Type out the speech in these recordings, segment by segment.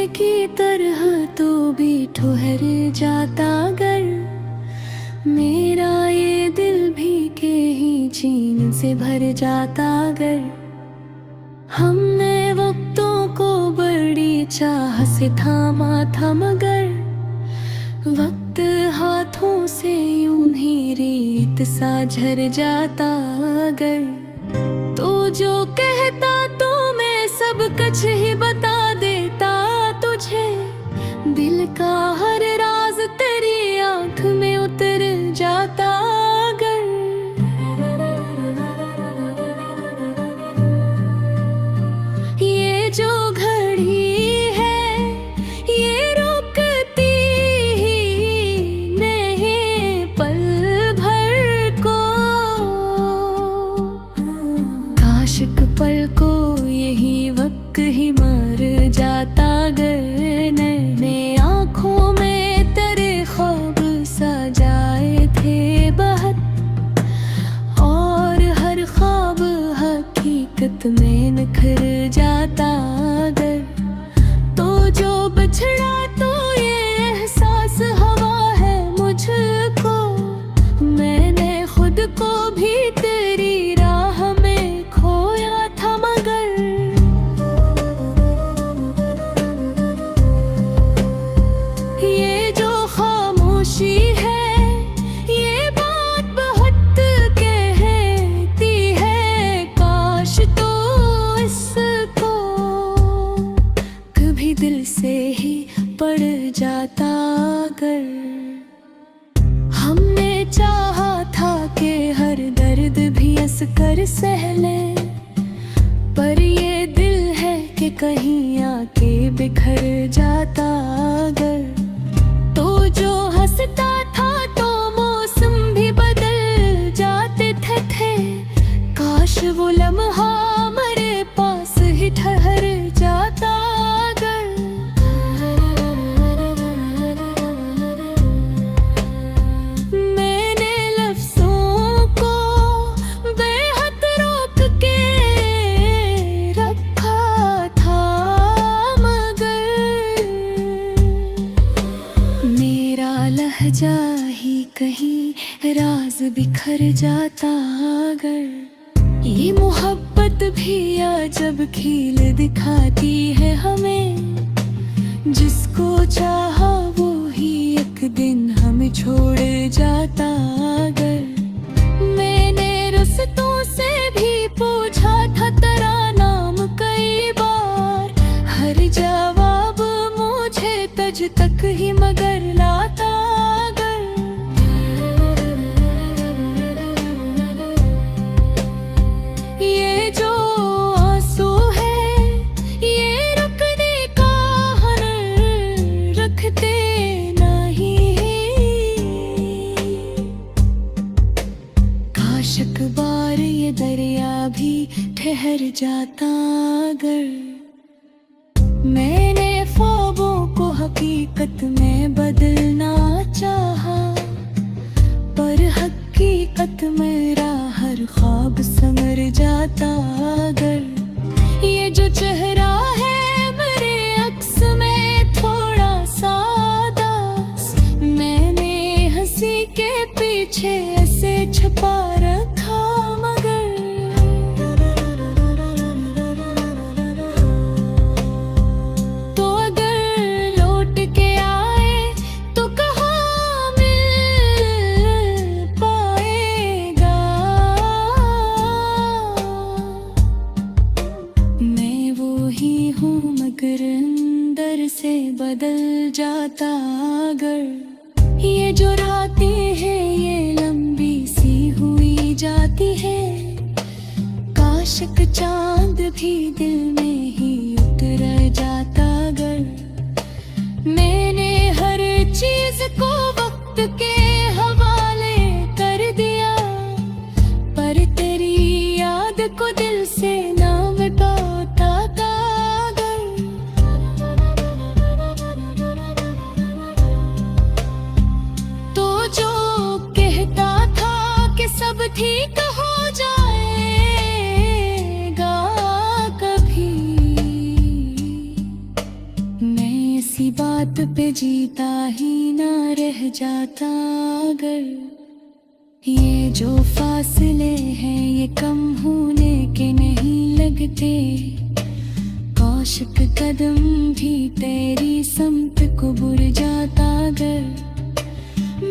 की तरह तो भी ठहर जाता अगर मेरा ये दिल भी के ही चीन से भर जाता अगर हमने वक्तों को बड़ी चाह से थामा था मगर वक्त हाथों से यूं ही रेत सा झर जाता अगर तो जो कहता तो मैं सब कुछ ही बता देता तुझे दिल का हर राज तेरी आंख में उतर जाता अगर ये जो घड़ी है ये रुकती ही नहीं पल भर को काश एक पल को यही वक्त ही मर जाता अगर नैने आँखों में तेरे ख्वाब सजाए थे बहुत और हर ख्वाब हकीकत में निखर जाता अगर तो जो बिछड़ा तो ये एहसास हवा है मुझको मैंने खुद को भी तेरी राह में खोया था मगर ये जो खामोशी है ये बात बहुत कहती है काश तो इसको कभी दिल से ही पड़ जाता अगर हमने चाहा था कि हर दर्द भी हंस कर सह ले पर ये दिल है कि कहीं आके बिखर जाता अगर तो जो हंसता था तो मौसम भी बदल जाते थे काश वो लम्हा मेरे पास ही ठहर जाता अगर मैंने लफ्जों को बेहद रोक के रखा था मगर मेरा लहजा ही कहीं राज बिखर जाता अगर ये मोहब्बत भी अजब खील दिखाती है हमें जिसको चाहा वो ही एक दिन हमें छोड़ जाता अगर मैंने रुस्तों से भी पूछा था तेरा नाम कई बार हर जवाब मुझे तुझ तक ही मगर लाता अगर ये जो आंसू है ये रुकने का हुनर रखते नहीं काश एक बार ये दरिया भी ठहर जाता अगर मैंने ख्वाबों को हकीकत में बदलना चाहा पर हकीकत मेरा हर ख्वाब संवर जाता अगर ये जो चेहरा है मेरे अक्स में थोड़ा सादा मैंने हंसी के पीछे ऐसे छुपा रखा मगर तो अगर लौट के आए तो कहाँ मिल पाएगा मैं वो ही हूँ मगर अंदर से बदल जाता अगर ये जो रातें हैं ये लंबी सी हुई जाती है काश एक चांद भी दिल में ही उतर जाता अगर मैंने हर चीज को वक्त के हवाले कर दिया पर तेरी याद को दिल से ना मिटाता अगर तो जो कहता था कि सब ठीक हो जाएगा कभी किसी बात पे जीता ही ना रह जाता अगर। ये जो फासले हैं ये कम होने के नहीं लगते, कौशिक कदम भी तेरी समत को बुर जाता अगर।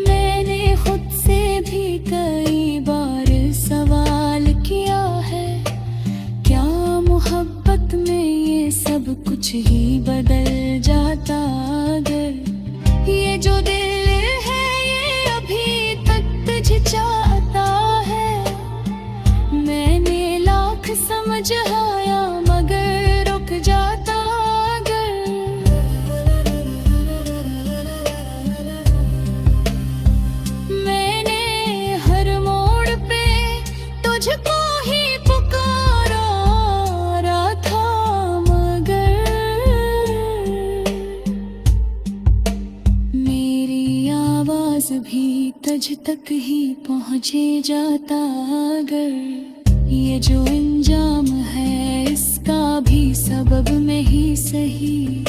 मैंने खुद से भी कई बार सवाल किया है, क्या मोहब्बत में ये सब कुछ ही बदल जाता अगर। ये जो दिल है ये अभी तक तुझे चाहता है, मैंने लाख समझाया मगर रुक जाता अगर। मैंने हर मोड़ पे तुझको ही पुकारा था मगर मेरी आवाज भी तुझ तक ही पहुँचे जाता अगर। ये जो अंजाम है इसका भी सबब मैं ही सही,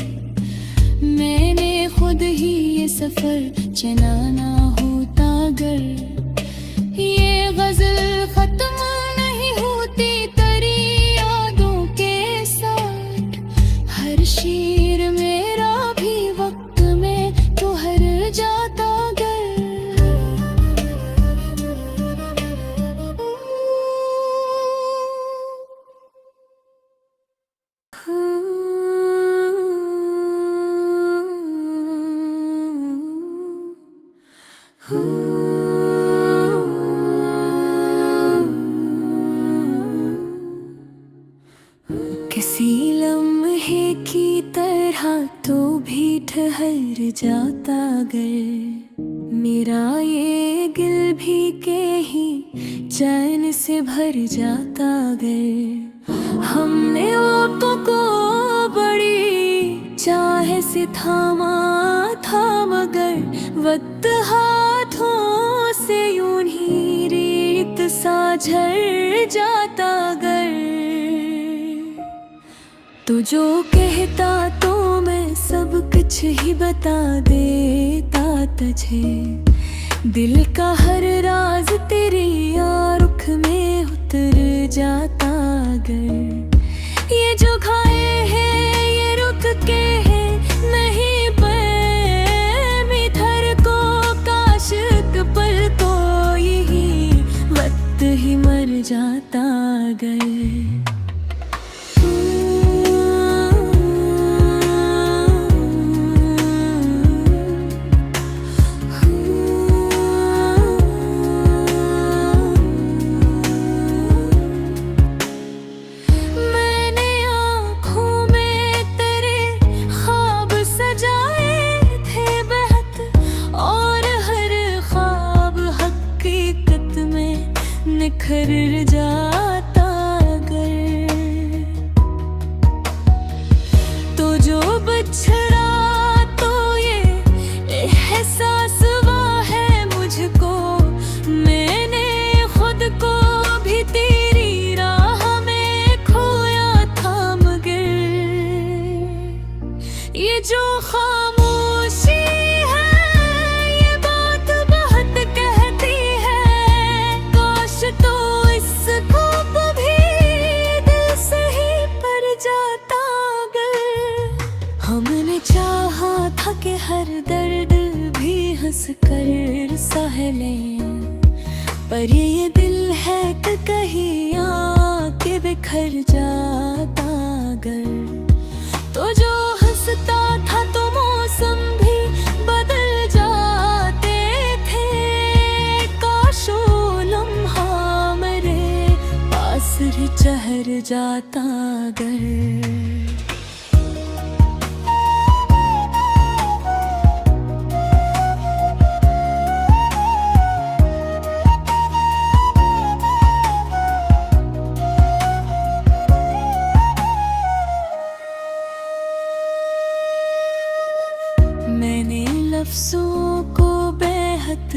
मैंने खुद ही ये सफर चलाना होता अगर। ये गजल खत्म नहीं होती तेरी यादों के साथ, हर शेर मेरा भी वक्त में तो हर जाता अगर। किसी लम्हे की तरह तो भी ठहर जाता अगर, मेरा ये गिल भी के ही चैन से भर जाता अगर। हमने आंखों को बड़ी चाह से थामा था मगर वक्त हाथों से यूं ही रेत सा झड़ जाता अगर। तो जो कहता तो मैं सब कुछ ही बता देता तुझे, दिल का हर राज तेरी रुख में उतर जाता अगर। ये जो खाए हैं ये रुक के है नहीं पे थर को, काश एक पल को यही वक्त ही मर जाता अगर। निखर जाता अगर। तो जो बछड़ा तो ये एहसास हुआ है मुझको, मैंने खुद को भी तेरी राह में खोया था मगर। ये जो खामोशी तो इसको भी दिल से ही पर जाता अगर। हमने चाहा था कि हर दर्द भी हंस कर सह लें, पर ये दिल है कि कहीं आके बिखर जाता अगर। तो जो हंसता था तो मौसम भी बदल जाते थे, काशो लम्हा चहर जाता अगर। मैंने लफ्जों को बेहद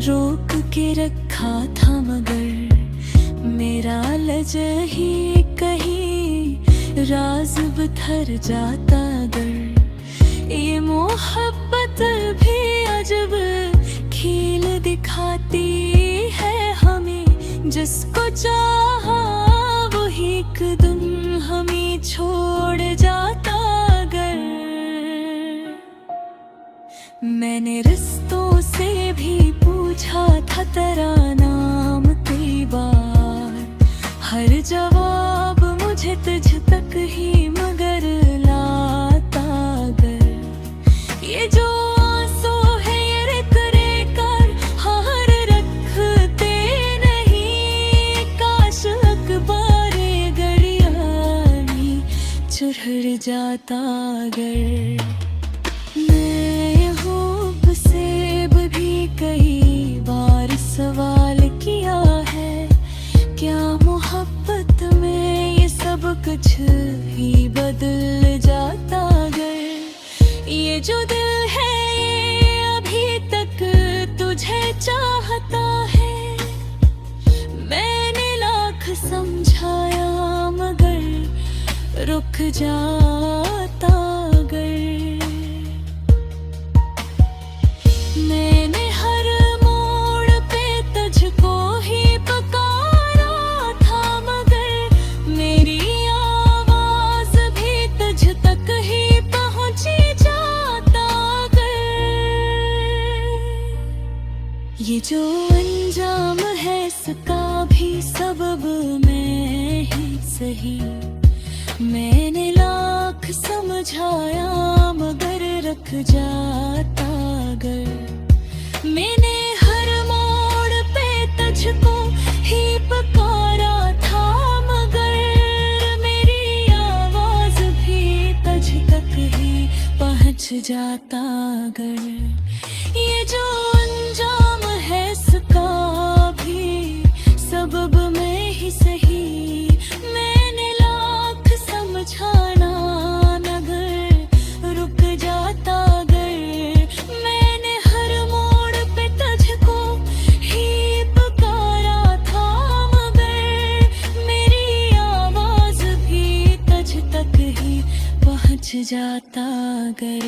रोक के रखा था मगर, मेरा लज ही कहीं राज बथर जाता अगर। ये जिसको चाहा वही एकदम हमें छोड़ जाता अगर। मैंने रिश्तों से भी पूछा था तेरा नाम कई बार, हर जवाब मुझे तुझ तक ही मगर लाता अगर। ये जो आंसू है ये रित कर हार रखते नहीं, काश अखबारे गड़ियानी चुरड़ जाता अगर। मैं हुब से भी कई बार सवाल किया है, क्या मोहब्बत में ये सब कुछ ही बदल जाता अगर। ये जो दिल है ये अभी तक तुझे चाहता है, मैंने लाख समझाया मगर रुक जाता अगर। मैंने हर मोड़ पे तुझको ही पुकारा था मगर मेरी आवाज भी तुझ तक ही पहुंची जाता अगर। ये जो अंजाम है इसका भी सबब मैं ही सही, मैंने लाख समझाया मगर रख जाता अगर। मैंने हर मोड़ पे तुझको ही पुकारा था मगर मेरी आवाज भी तुझ तक ही पहुंच जाता अगर। ये जो अंजाम है इसका भी सबब मैं ही सही, मैंने लाख समझाना मगर रुक जाता अगर। मैंने हर मोड़ पे तुझको ही पुकारा था मगर मेरी आवाज भी तुझ तक ही पहुंच जाता अगर।